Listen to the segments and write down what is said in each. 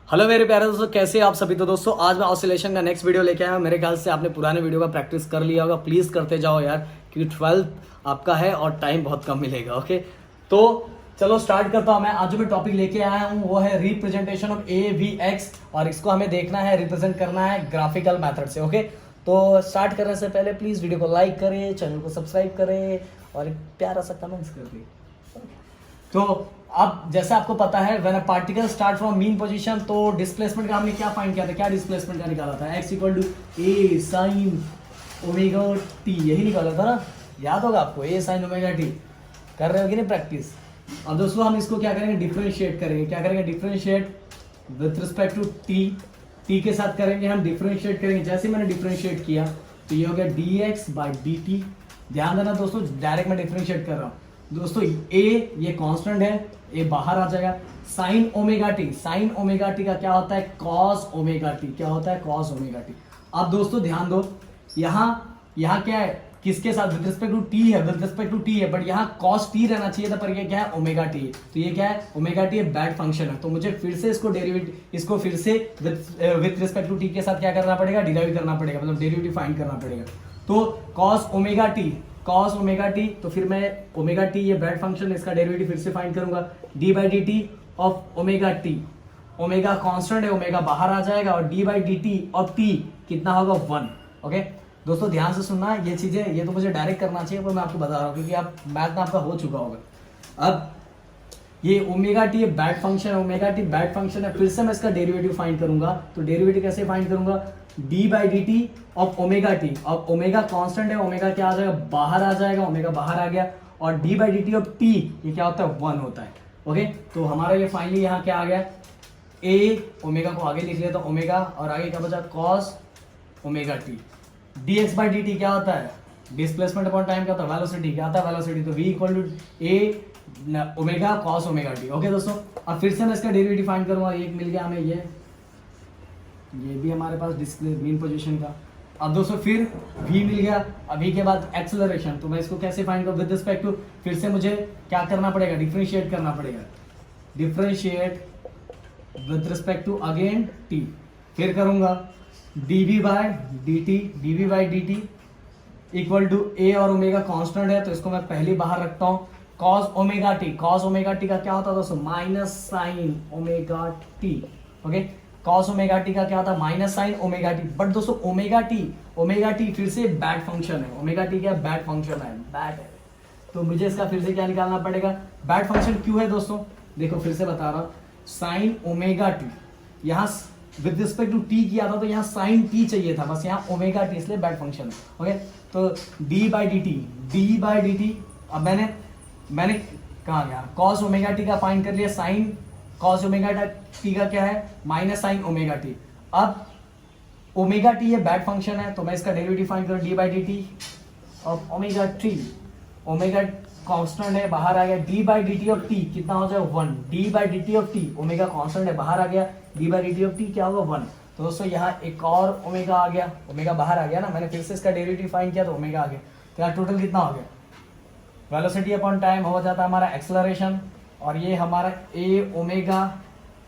Hello मेरे प्यारे दोस्तों, कैसे हैं आप सभी। तो दोस्तों आज मैं ऑसिलेशन का नेक्स्ट वीडियो लेके आया हूं। मेरे ख्याल से आपने पुराने वीडियो का प्रैक्टिस कर लिया होगा, प्लीज़ करते जाओ यार, क्योंकि 12th आपका है और टाइम बहुत कम मिलेगा। ओके, तो चलो स्टार्ट करता हूं। मैं आज जो मैं टॉपिक लेके आया हूं वो है representation of A V x, और इसको हमें देखना है, रिप्रेजेंट करना है ग्राफिकल मैथड से। ओके, तो स्टार्ट करने से पहले प्लीज़ वीडियो को लाइक करें, चैनल को सब्सक्राइब करें और एक प्यारा सा कमेंट्स कर दें। तो अब जैसे आपको पता है, when a particle start from mean position, तो डिस्प्लेसमेंट का हमने क्या फाइंड किया था, क्या डिस्प्लेसमेंट का निकाला था, x equal to A sine omega T, यही निकाला था ना, याद होगा आपको, ए साइन ओमेगा टी। कर रहे हो कि नहीं प्रैक्टिस। अब दोस्तों हम इसको क्या करेंगे, डिफरेंशिएट करेंगे। क्या करेंगे, differentiate with respect to T के साथ करेंगे, हम डिफरेंशिएट करेंगे। जैसे मैंने डिफरेंशिएट किया तो ये हो गया dx बाई dt। ध्यान देना दोस्तों, डायरेक्ट मैं डिफरेंशिएट कर रहा हूँ दोस्तों। ए ये कांस्टेंट है, ए बाहर आ जाएगा। Sign omega t, sine omega T का क्या होता है, कॉस ओमेगा टी। क्या होता है, कॉस ओमेगा टी। अब दोस्तों ध्यान दो, यहाँ क्या है, किसके साथ, विद रिस्पेक्ट टू टी है, विद रिस्पेक्ट टू टी है, बट यहाँ कॉस टी रहना चाहिए था, पर ये क्या है, ओमेगा टी है। तो ये क्या है, ओमेगा टी बैड फंक्शन है, तो मुझे फिर से इसको डेरिवेटिव, इसको फिर से विद रिस्पेक्ट टू टी के साथ क्या करना पड़ेगा, डिराइव करना पड़ेगा, मतलब डेरिवेटिव फाइंड करना पड़ेगा। तो cos omega T, cos omega T, तो फिर मैं ओमेगा टी ये बैड फंक्शन है, इसका डेरिवेटिव फिर से फाइंड करूंगा, D by D T of omega T. Omega constant है, ओमेगा बाहर आ जाएगा, और D by D T of T कितना होगा, 1। ओके दोस्तों ध्यान से सुनना, ये चीजें, ये तो मुझे डायरेक्ट करना चाहिए, पर मैं आपको बता रहा हूँ क्योंकि आप मैथ में आपका हो चुका होगा। अब ये ओमेगा टी बैड फंक्शन है, ओमेगा टी बैड फंक्शन है, फिर से मैं इसका डेरिवेटिव फाइंड करूंगा। तो डेरिवेटिव कैसे फाइंड करूंगा, D by D T of omega T. अब ओमेगा कांस्टेंट है, ओमेगा क्या आ जाएगा, बाहर आ जाएगा, ओमेगा बाहर आ गया, और D by D T of T ये क्या होता है, 1 होता है। ओके, तो हमारा ये फाइनली यहाँ क्या आ गया, ए ओमेगा को आगे लिख लिया तो ओमेगा, और आगे क्या बचा, cos omega T. D x by D T क्या होता है, डिस्प्लेसमेंट अपॉन टाइम क्या होता है, वेलोसिटी। क्या आता है, वेलोसिटी। तो V equal to A omega cos omega T. Okay दोस्तों, अब फिर से मैं इसका डेरिवेटिव फाइंड करूंगा। एक मिल गया हमें, ये भी हमारे पास डिस्प्ले मीन पोजीशन का। अब दोस्तों फिर v मिल गया, अभी के बाद एक्सेलरेशन, तो मैं इसको कैसे फाइंड करूं, विद रिस्पेक्ट टू, फिर से मुझे क्या करना पड़ेगा, डिफरेंशिएट करना पड़ेगा, differentiate with respect to again t। फिर करूंगा dv by dt, dv by dt equal to a, और ओमेगा कांस्टेंट है तो इसको मैं पहले बाहर रखता हूं, cos omega T. cos omega T का क्या होता है दोस्तों, minus sine omega T. Okay, cos omega T का क्या होता है, minus sine omega T. But दोस्तों ओमेगा टी फिर से बैड फंक्शन है। ओमेगा टी क्या बैड फंक्शन है, बैड है, तो मुझे इसका फिर से क्या निकालना पड़ेगा, बैड फंक्शन क्यों है दोस्तों, देखो फिर से बता रहा हूं, साइन ओमेगा टी, यहाँ विद रिस्पेक्ट टू टी किया था तो यहाँ साइन टी चाहिए था, बस यहाँ ओमेगा टी, इसलिए बैड फंक्शन है। ओके, तो डी बाई डी टी, अब मैंने कहाँ गया, कॉस ओमेगा टी का फाइंड कर लिया, साइन कॉस ओमेगा टी का क्या है, माइनस साइन ओमेगा टी। अब ओमेगा टी ये बैड फंक्शन है, तो मैं इसका डेरिवेटिव फाइंड करूँ, D by D T of omega T. Omega constant है, बाहर आ गया, D by D T of T कितना हो जाएगा, 1। D by D T of T, omega constant है, बाहर आ गया, D by D T of T क्या होगा, 1। तो दोस्तों यहाँ एक और ओमेगा आ गया, ओमेगा बाहर आ गया ना, मैंने फिर से इसका डेरिवेटिव फाइंड किया तो ओमेगा आ गया। तो यहाँ टोटल कितना हो गया, वेलोसिटी अपॉन टाइम हो जाता है हमारा एक्सेलरेशन, और ये हमारा ए ओमेगा,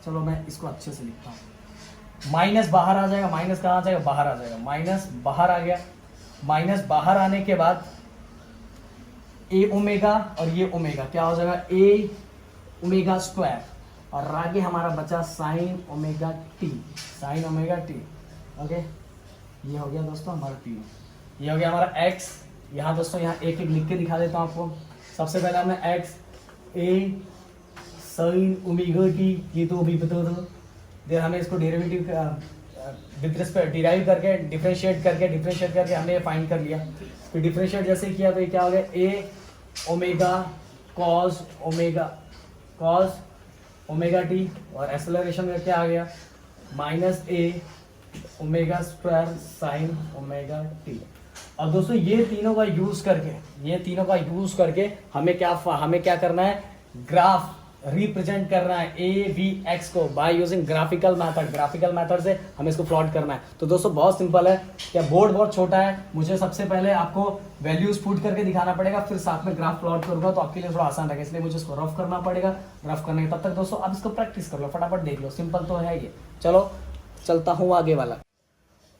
चलो मैं इसको अच्छे से लिखता हूँ, माइनस बाहर आ जाएगा, माइनस कहाँ आ जाएगा, बाहर आ जाएगा, माइनस बाहर आ गया, माइनस बाहर आने के बाद ए ओमेगा, और ये ओमेगा क्या हो जाएगा, ए ओमेगा स्क्वायर, और आगे हमारा बचा sign omega t, sine omega T. Okay, ये हो गया दोस्तों हमारा टी, ये हो गया हमारा एक्स। यहाँ दोस्तों यहाँ एक एक लिख के दिखा देता हूँ आपको। सबसे पहले हमने एक्स ए साइन ओमेगा टी, ये तो अभी बता दो, देर हमें इसको डेरिवेटिव विद रिस्पेक्ट डिराइव करके डिफरेंशिएट करके हमने ये फाइंड कर लिया। फिर डिफरेंशिएट जैसे किया तो ये क्या हो गया, A omega cos omega T, और एक्सेलरेशन में क्या आ गया, minus A omega square sine omega T. और दोस्तों ये तीनों का यूज करके हमें क्या करना है, ग्राफ रिप्रेजेंट करना है ए वी एक्स को by using graphical method. Graphical method से हमें इसको प्लॉट करना है। तो दोस्तों बहुत सिंपल है, क्या बोर्ड बहुत छोटा है, मुझे सबसे पहले आपको वैल्यूज पुट करके दिखाना पड़ेगा, फिर साथ में ग्राफ प्लॉट करूंगा तो आपके लिए थोड़ा आसान रहेगा, इसलिए मुझे इसको रफ करना पड़ेगा। रफ करने के तब तक दोस्तों आप इसको प्रैक्टिस कर लो, फटाफट देख लो, सिंपल तो है ये। चलो चलता हूँ आगे वाला।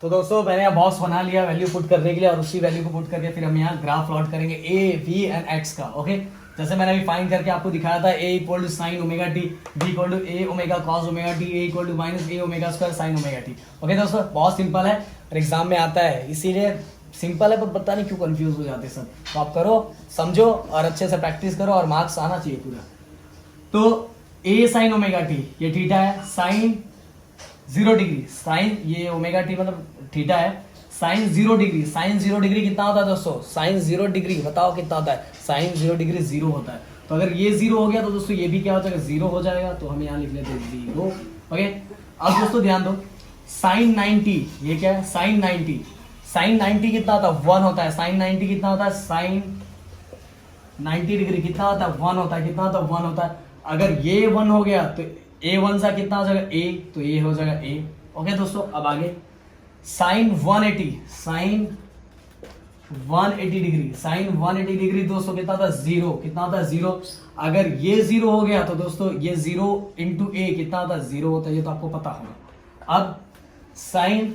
तो दोस्तों मैंने यहाँ बॉक्स बना लिया वैल्यू पुट करने के लिए, और उसी वैल्यू को पुट करके फिर हम यहाँ ग्राफ प्लॉट करेंगे ए वी एंड एक्स का। ओके, जैसे मैंने अभी फाइंड करके आपको दिखाया था, A equal to sine omega T, B equal to A omega cos omega T, A equal to minus A omega square sine omega T. Okay दोस्तों बहुत सिंपल है और एग्जाम में आता है, इसीलिए सिंपल है, पर पता नहीं क्यों कंफ्यूज हो जाते सब। तो आप करो, समझो और अच्छे से प्रैक्टिस करो और मार्क्स आना चाहिए पूरा। तो ए साइन ओमेगा टी, ये थीटा है, साइन 0 डिग्री, साइन ये ओमेगा टी मतलब थीटा है, साइन 0 डिग्री, साइन 0 डिग्री कितना होता है दोस्तों, साइन 0 डिग्री बताओ कितना होता है, साइन 0 डिग्री 0 होता है। तो अगर ये 0 हो गया तो दोस्तों ये भी क्या हो जाएगा, 0 हो जाएगा। तो हम यहाँ लिख लेते हैं 0। ओके, अब दोस्तों ध्यान दो, साइन 90, ये क्या है, साइन 90, साइन 90 कितना होता है, 1 होता है। साइन 90 कितना होता है, साइन 90 डिग्री कितना होता है, 1 होता है। कितना होता है, 1 होता है। अगर ये 1 हो गया तो ए 1 सा कितना हो जाएगा, ए, तो ये हो जाएगा ए। ओके दोस्तों, अब आगे sine 180, sine 180 degree, sine 180 degree दोस्तों कितना होता है, 0। कितना होता है, 0। अगर ये 0 हो गया तो दोस्तों ये 0 इंटू ए कितना होता है, 0 होता है, ये तो आपको पता होगा। अब sine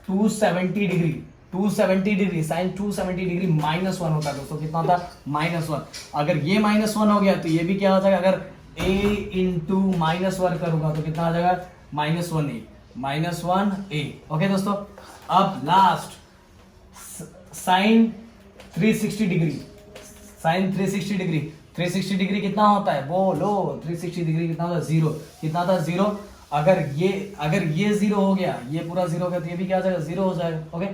270 degree, 270 degree, sine 270 degree -1 होता है दोस्तों, कितना होता है, -1। अगर ये -1 हो गया तो ये भी क्या हो जाएगा, अगर a इंटू -1 करूंगा तो कितना आ जाएगा, -1a, -1a। ओके दोस्तों, अब last sine 360 degree, sine 360 degree, 360 degree कितना होता है, बोलो 360 डिग्री कितना होता है, 0। कितना था, 0। अगर ये 0 हो गया, ये पूरा 0 हो गया तो ये भी क्या हो जाएगा, 0 हो जाएगा। ओके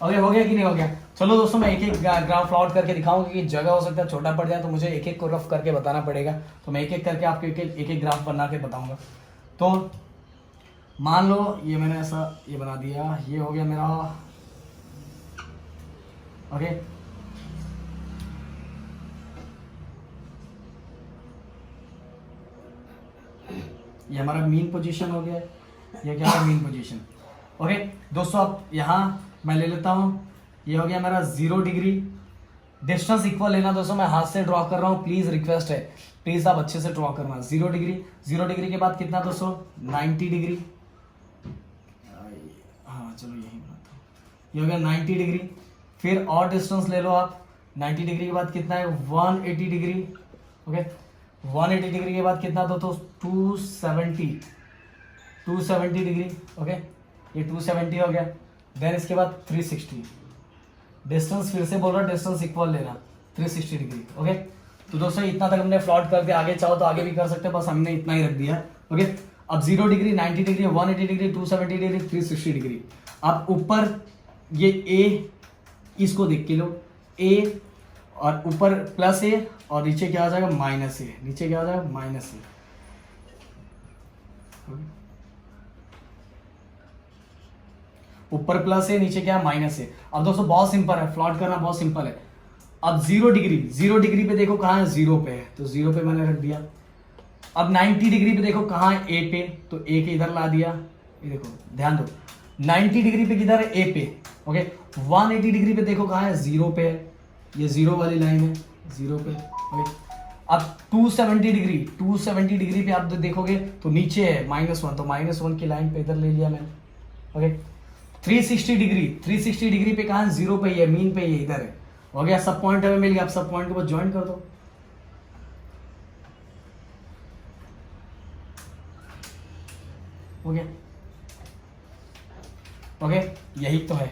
ओके, हो गया कि नहीं हो गया। चलो दोस्तों मैं एक एक ग्राफ प्लॉट करके दिखाऊंगा, कि जगह हो सकता है छोटा पड़ जाए तो मुझे एक एक को रफ करके बताना पड़ेगा। तो मैं एक एक करके आपको एक एक ग्राफ बना के बताऊंगा। तो मान लो ये मैंने ऐसा ये बना दिया, ये हो गया मेरा। ओके, ये हमारा मीन पोजीशन हो गया, ये क्या है, मीन पोजीशन। ओके दोस्तों, अब यहाँ मैं ले लेता हूँ, ये हो गया मेरा 0 डिग्री। डिस्टेंस इक्वल लेना दोस्तों, मैं हाथ से ड्रॉ कर रहा हूँ, प्लीज रिक्वेस्ट है, प्लीज आप अच्छे से ड्रॉ करना। 0 डिग्री, 0 डिग्री के बाद कितना दोस्तों, 90 डिग्री। हाँ चलो यही बनाता हूँ, ये हो गया 90 डिग्री। फिर और डिस्टेंस ले लो आप, 90 डिग्री के बाद कितना है, 180 डिग्री। ओके, 180 डिग्री के बाद कितना दोस्तों, 270 डिग्री। ओके, ये 270 हो गया। देन इसके बाद 360, डिस्टेंस फिर से बोल रहा, डिस्टेंस इक्वल लेना, 360 डिग्री। ओके, तो दोस्तों इतना तक हमने प्लॉट कर दिया, आगे चाहो तो आगे भी कर सकते हैं, बस हमने इतना ही रख दिया। ओके, अब 0 degree, 90 degree, 180 degree, 270 degree, 360 degree. अब ऊपर ये ए, इसको देख के लो, ए और ऊपर प्लस ए और नीचे क्या आ जाएगा, माइनस ए। नीचे क्या आ जाएगा, माइनस ए। ऊपर प्लस है, नीचे क्या, माइनस है। अब दोस्तों बहुत सिंपल है, प्लॉट करना बहुत सिंपल है। अब 0 डिग्री, 0 डिग्री पे देखो कहाँ है, 0 पे है, तो 0 पे मैंने रख दिया। अब 90 डिग्री पे देखो कहाँ है, ए पे, तो ए के इधर ला दिया। ये देखो ध्यान दो, 90 डिग्री पे किधर है, ए पे। ओके, 180 डिग्री पे देखो कहाँ है, 0 पे है, ये 0 वाली लाइन है, 0 पे। ओके, अब 270 डिग्री पे आप देखोगे तो नीचे है -1, तो -1 की लाइन पे इधर ले लिया मैंने। ओके, 360 डिग्री पे कहाँ, 0 पे ही है, मीन पे ही है, इधर है। हो गया, सब पॉइंट हमें मिल गया। अब सब पॉइंट को बस ज्वाइन कर दो। हो गया। ओके, यही तो है,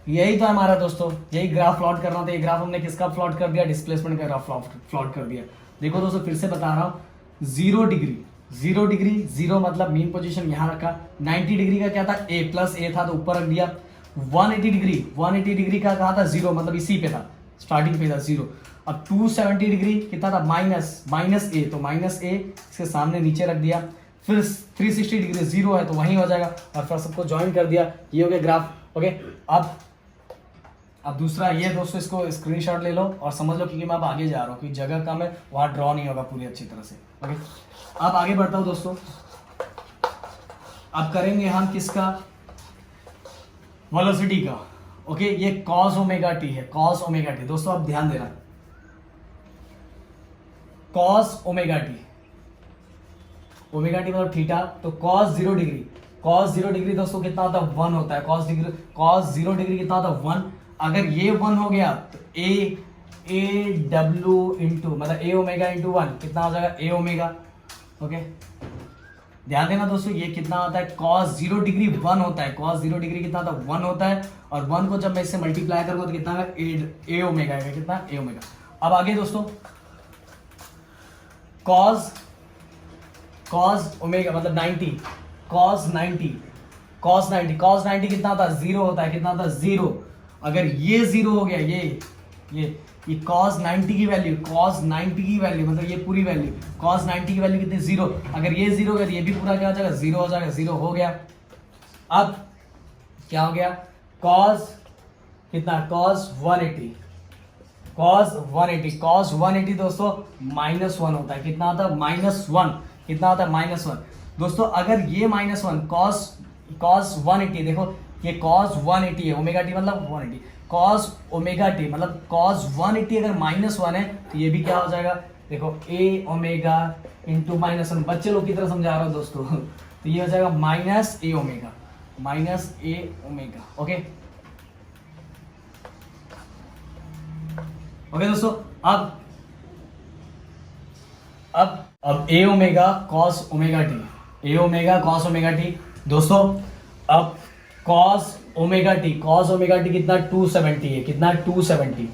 यही तो है हमारा दोस्तों, यही ग्राफ प्लॉट करना था। ये ग्राफ हमने किसका प्लॉट कर दिया, डिस्प्लेसमेंट का ग्राफ प्लॉट कर दिया। देखो दोस्तों फिर से बता रहा हूँ, 0 डिग्री, 0 मतलब मीन पोजीशन यहाँ रखा। 90 डिग्री का क्या था, ए प्लस ए था, तो ऊपर रख दिया। 180 डिग्री का कहा था, 0 मतलब इसी पे था, स्टार्टिंग पे था 0। अब 270 डिग्री कितना था, माइनस ए, तो माइनस ए इसके सामने नीचे रख दिया। फिर 360 डिग्री 0 है तो वहीं हो जाएगा, और फिर सबको ज्वाइन कर दिया। ये हो गया ग्राफ। ओके, अब दूसरा ये दोस्तों, इसको स्क्रीनशॉट ले लो और समझ लो, क्योंकि मैं अब आगे जा रहा हूँ, कि जगह कम है, वहाँ ड्रॉ नहीं होगा पूरी अच्छी तरह से। ओके, अब आगे बढ़ता हूँ दोस्तों। अब करेंगे हम किसका, वेलोसिटी का। ओके, ये कॉस ओमेगा टी है, कॉस ओमेगा टी। दोस्तों अब ध्यान देना, cos omega T, omega t मतलब थीटा, तो कॉस 0 डिग्री, कॉस 0 डिग्री दोस्तों कितना होता है, 1 होता है। कॉस 0 डिग्री कितना होता है, 1। अगर ये 1 हो गया तो ए डब्ल्यू इंटू मतलब ए ओमेगा इंटू 1 कितना हो जाएगा, ए ओमेगा। ओके, ध्यान देना दोस्तों, ये कितना होता है, कॉस 0 डिग्री 1 होता है, कॉस 0 डिग्री कितना होता है, 1 होता है। और 1 को जब मैं इससे मल्टीप्लाई करूंगा तो कितना है, ए ओमेगा है, कितना, ए ओमेगा। अब आगे दोस्तों, कॉस ओमेगा मतलब 90, कॉस 90 कितना होता है, 0 होता है, कितना होता है, 0। अगर ये 0 हो गया, ये cos 90 की वैल्यू, cos 90 की वैल्यू मतलब ये पूरी वैल्यू, cos 90 की वैल्यू कितनी, 0। अगर ये 0 हो गया तो ये भी पूरा क्या हो जाएगा, 0 हो जाएगा, 0 हो गया। अब क्या हो गया, cos कितना, cos 180, cos 180 दोस्तों -1 होता है, कितना होता है, -1, कितना होता है, -1। दोस्तों अगर ये -1 cos 180, देखो ये cos 180 है, ओमेगा टी मतलब 180, cos ओमेगा टी मतलब cos 180 अगर -1 है तो ये भी क्या हो जाएगा, देखो a ओमेगा इंटू -1, बच्चे लोग की तरह समझा रहा हूँ दोस्तों तो ये हो जाएगा -a ओमेगा, ओके ओके दोस्तों। अब a omega cos omega T, दोस्तों अब cos ओमेगा टी कितना, 270 है, कितना 270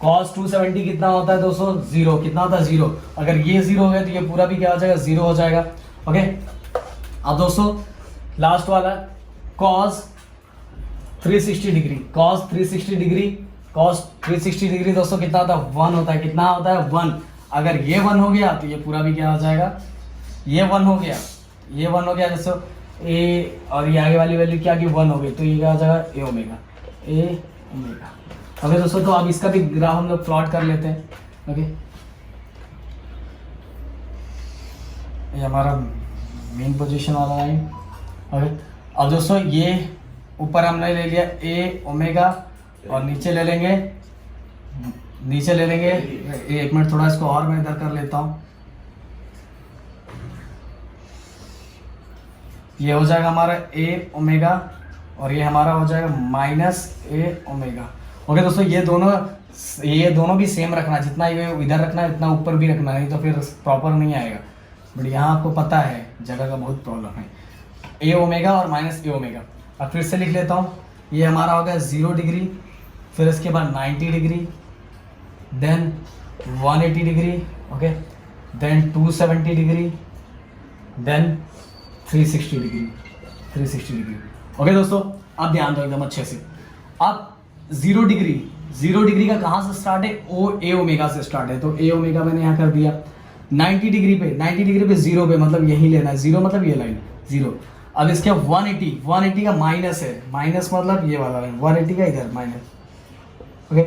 cos 270 कितना होता है दोस्तों, 0, कितना होता है, 0। अगर ये 0 हो गया तो ये पूरा भी क्या हो जाएगा, 0 हो जाएगा। ओके, अब दोस्तों लास्ट वाला cos 360 डिग्री दोस्तों कितना होता है, 1 होता है, कितना होता है, 1। अगर ये 1 हो गया तो ये पूरा भी क्या हो जाएगा, ये 1 हो गया दोस्तों, ए और ये आगे वाली वैल्यू क्या की 1 हो गई तो ये क्या हो जाएगा, ए ओमेगा। ओके दोस्तों, तो अब इसका भी ग्राफ हम लोग प्लॉट कर लेते हैं। ओके, ये हमारा मेन पोजीशन वाला लाइन। ओके, अब दोस्तों ये ऊपर हमने ले लिया ए ओमेगा और नीचे ले लेंगे, एक मिनट थोड़ा इसको और मैं इधर कर लेता हूँ। ये हो जाएगा हमारा ए ओमेगा और ये हमारा हो जाएगा -a ओमेगा। ओके दोस्तों, ये दोनों भी सेम रखना, जितना ये इधर रखना है उतना ऊपर भी रखना, नहीं तो फिर प्रॉपर नहीं आएगा। बट यहाँ आपको पता है जगह का बहुत प्रॉब्लम है, ए ओमेगा और -a ओमेगा। अब फिर से लिख लेता हूँ, ये हमारा हो गया 0 डिग्री, फिर इसके बाद 90 degree, then 180 degree, okay, then 270 degree, then 360 degree. Okay दोस्तों, अब ध्यान दो एकदम अच्छे से। अब 0 डिग्री का कहाँ से स्टार्ट है, ए ओमेगा से स्टार्ट है, तो ए ओमेगा मैंने यहाँ कर दिया। 90 डिग्री पे 0 पे मतलब यही लेना है, 0 मतलब ये लाइन 0। अब इसके 180 का माइनस है, माइनस मतलब ये वाला लाइन, 180 का इधर माइनस। ओके,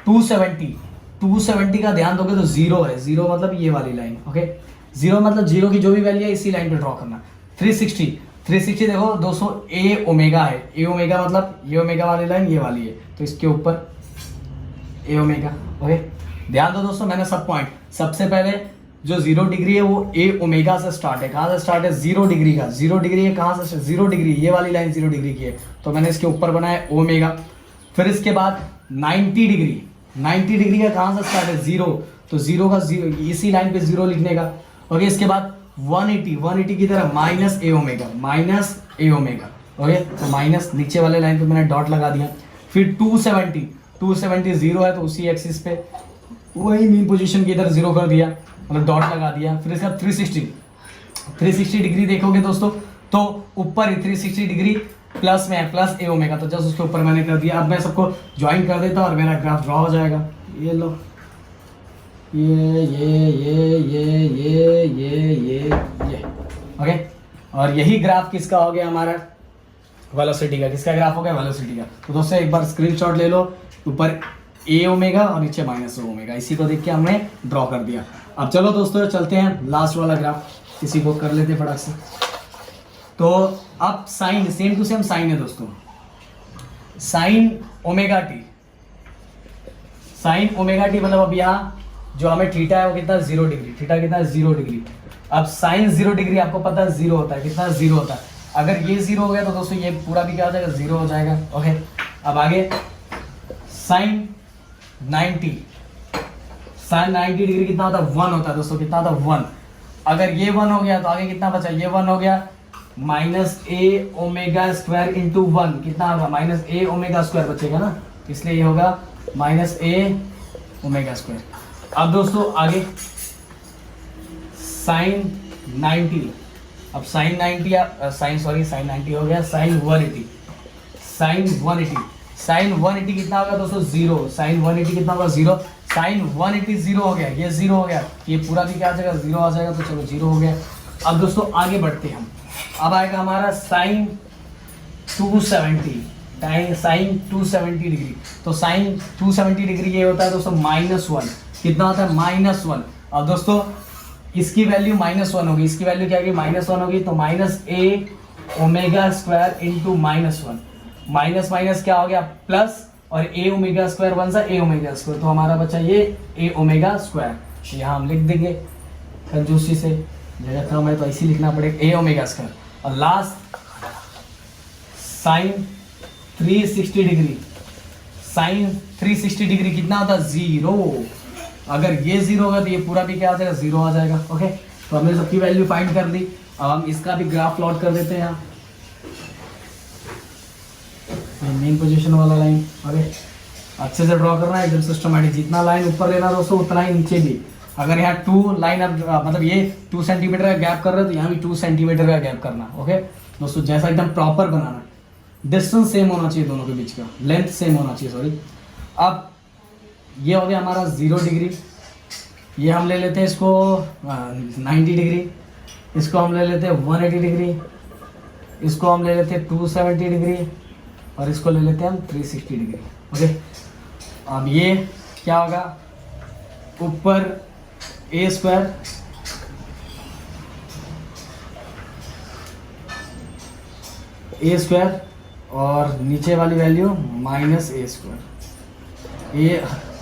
270 का ध्यान दोगे तो 0 है, 0 मतलब ये वाली लाइन। ओके, 0 मतलब 0 की जो भी वैल्यू है इसी लाइन पे ड्रॉ करना। 360 देखो दोस्तों, ए ओमेगा है, ए ओमेगा मतलब ये ओमेगा वाली लाइन ये वाली है, तो इसके ऊपर ए ओमेगा। ओके, ध्यान दो दोस्तों, मैंने सब पॉइंट, सबसे पहले जो 0 डिग्री है वो ए ओमेगा से स्टार्ट है। कहाँ से स्टार्ट है, 0 डिग्री का, 0 डिग्री है, कहाँ से, 0 डिग्री, ये वाली लाइन 0 डिग्री की है, तो मैंने इसके ऊपर बनाया ओमेगा। फिर इसके बाद 90 डिग्री का कहाँ से स्टार्ट है, 0, तो 0 का 0 इसी लाइन पे 0 लिखने का। ओके, इसके बाद 180 की तरह -a ओमेगा। ओके, तो माइनस नीचे वाले लाइन पे मैंने डॉट लगा दिया। फिर 270 0 है तो उसी एक्सिस पे वही मेन पोजीशन की इधर 0 कर दिया, मतलब डॉट लगा दिया। फिर इसका 360 डिग्री देखोगे दोस्तों तो ऊपर 360 डिग्री प्लस में है, प्लस ए ओमेगा, तो जस्ट उसके ऊपर मैंने कर दिया। अब मैं सबको ज्वाइन कर देता हूँ और मेरा ग्राफ ड्रॉ हो जाएगा। ये लो, ये ओके, और यही ग्राफ किसका हो गया, हमारा वेलोसिटी का। किसका ग्राफ हो गया, वेलोसिटी का। तो दोस्तों एक बार स्क्रीनशॉट ले लो, ऊपर ए ओमेगा और नीचे -a ओमेगा, इसी को देख के हमने ड्रॉ कर दिया। अब चलो दोस्तों चलते हैं लास्ट वाला ग्राफ, किसी को कर लेते फटाक से। तो अब sine same to same sine है दोस्तों, sine omega t, sine omega t मतलब अब यहाँ जो हमें थीटा है वो कितना 0 डिग्री, थीटा कितना 0 डिग्री। अब साइन 0 डिग्री आपको पता है 0 होता है, कितना 0 होता है। अगर ये 0 हो गया तो दोस्तों ये पूरा भी क्या हो जाएगा 0 हो जाएगा। ओके अब आगे साइन 90, साइन 90 डिग्री कितना होता है 1 होता है दोस्तों, कितना होता है 1। अगर ये 1 हो गया तो आगे कितना बचा, ये 1 हो गया minus A omega square into 1 कितना होगा माइनस ए ओमेगा स्क्वायर बचेगा ना, इसलिए ये होगा माइनस ए ओमेगा स्क्वायर। अब दोस्तों आगे साइन 90, अब साइन 90 साइन 90 हो गया साइन 180, साइन 180, साइन 180 कितना होगा दोस्तों 0, साइन 180 कितना होगा 0, साइन 180 0 हो गया, ये 0 हो गया, ये पूरा भी क्या आ जाएगा 0 आ जाएगा, तो चलो 0 हो गया। अब दोस्तों आगे बढ़ते हैं हम, अब आएगा हमारा साइन 270, साइन 270 डिग्री। तो साइन 270 डिग्री ये होता है दोस्तों -1, कितना होता है -1। अब दोस्तों इसकी वैल्यू -1 होगी, इसकी वैल्यू क्या होगी -1 होगी, तो minus A omega square into -1, minus minus क्या हो गया प्लस, और ए ओमेगा स्क्वायर वन सा ए ओमेगा स्क्वायर, तो हमारा बचा ये ए ओमेगा स्क्वायर। यहाँ हम लिख देंगे कंजूसी से, जगह कम है तो ऐसे लिखना पड़ेगा ए ओमेगा स्क्वायर। और last sine 360 degree, sine 360 degree कितना होता है 0। अगर ये 0 होगा तो ये पूरा भी क्या आ जाएगा 0 आ जाएगा। ओके तो हमने सबकी वैल्यू फाइंड कर ली। अब हम इसका भी ग्राफ प्लॉट कर देते हैं यहाँ, मेन पोजीशन वाला लाइन। ओके अच्छे से ड्रॉ करना है एकदम सिस्टमैटिक, जितना लाइन ऊपर लेना दोस्तों उतना ही नीचे भी। अगर यहाँ 2 लाइन अब मतलब ये 2 सेंटीमीटर का गैप कर रहे हो तो यहाँ भी 2 सेंटीमीटर का गैप करना। ओके दोस्तों जैसा एकदम प्रॉपर बनाना, डिस्टेंस सेम होना चाहिए दोनों के बीच का, लेंथ सेम होना चाहिए सॉरी। अब ये हो गया हमारा 0 डिग्री, ये हम ले लेते हैं इसको 90 डिग्री, इसको हम ले लेते हैं 180 डिग्री, इसको हम ले लेते हैं 270 डिग्री, और इसको ले लेते हैं हम 360 डिग्री। ओके अब ये क्या होगा, ऊपर ए स्क्वायर और नीचे वाली वैल्यू माइनस ए स्क्वायर,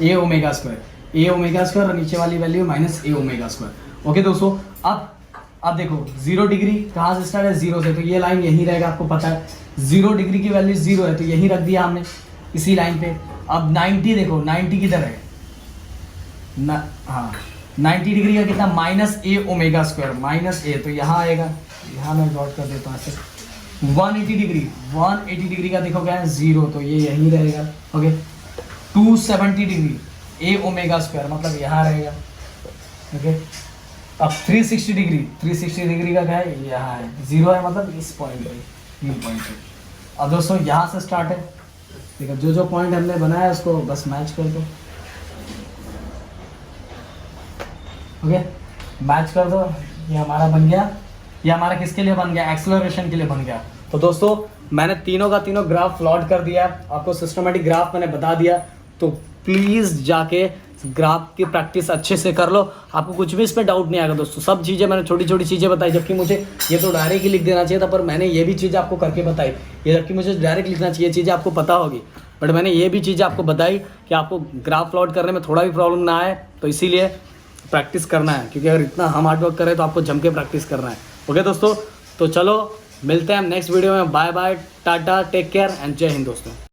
ए ओमेगा स्क्वायर और नीचे वाली value minus A omega square. Okay दोस्तों अब देखो 0 डिग्री कहाँ से स्टार्ट है 0 से, तो ये लाइन यहीं रहेगा, आपको पता है 0 डिग्री की वैल्यू 0 है तो यहीं रख दिया हमने इसी लाइन पे। अब 90 देखो 90 किधर है हाँ 90 डिग्री का कितना minus A omega square, minus ए तो यहाँ आएगा, यहाँ मैं डॉट कर देता हूँ ऐसे। 180 डिग्री का देखो क्या है 0 तो ये यहीं रहेगा। ओके 270 डिग्री ए ओमेगा स्क्वायर मतलब यहाँ रहेगा। ओके अब 360 डिग्री का क्या है यहाँ है, 0 है मतलब इस पॉइंट पे, ये पॉइंट पे। अब दोस्तों यहाँ से स्टार्ट है, ठीक है, जो पॉइंट हमने बनाया उसको बस मैच कर दो। ओके मैच कर दो, ये हमारा बन गया, ये हमारा किसके लिए बन गया, एक्सेलरेशन के लिए बन गया। तो दोस्तों मैंने तीनों का तीनों ग्राफ प्लॉट कर दिया, आपको सिस्टमेटिक ग्राफ मैंने बता दिया, तो प्लीज़ जाके ग्राफ की प्रैक्टिस अच्छे से कर लो, आपको कुछ भी इसमें डाउट नहीं आएगा दोस्तों। सब चीज़ें मैंने छोटी छोटी चीज़ें बताई, जबकि मुझे ये तो डायरेक्ट ही लिख देना चाहिए था, पर मैंने ये भी चीज़ें आपको करके बताई, ये जबकि मुझे डायरेक्ट लिखना चाहिए चीज़ें आपको पता होगी, बट मैंने ये भी चीज़ें आपको बताई कि आपको ग्राफ प्लॉट करने में थोड़ा भी प्रॉब्लम ना आए, तो इसीलिए प्रैक्टिस करना है, क्योंकि अगर इतना हम हार्डवर्क करें तो आपको जम के प्रैक्टिस करना है। ओके दोस्तों तो चलो मिलते हैं हम नेक्स्ट वीडियो में, bye bye tata take care and जय हिंद दोस्तों।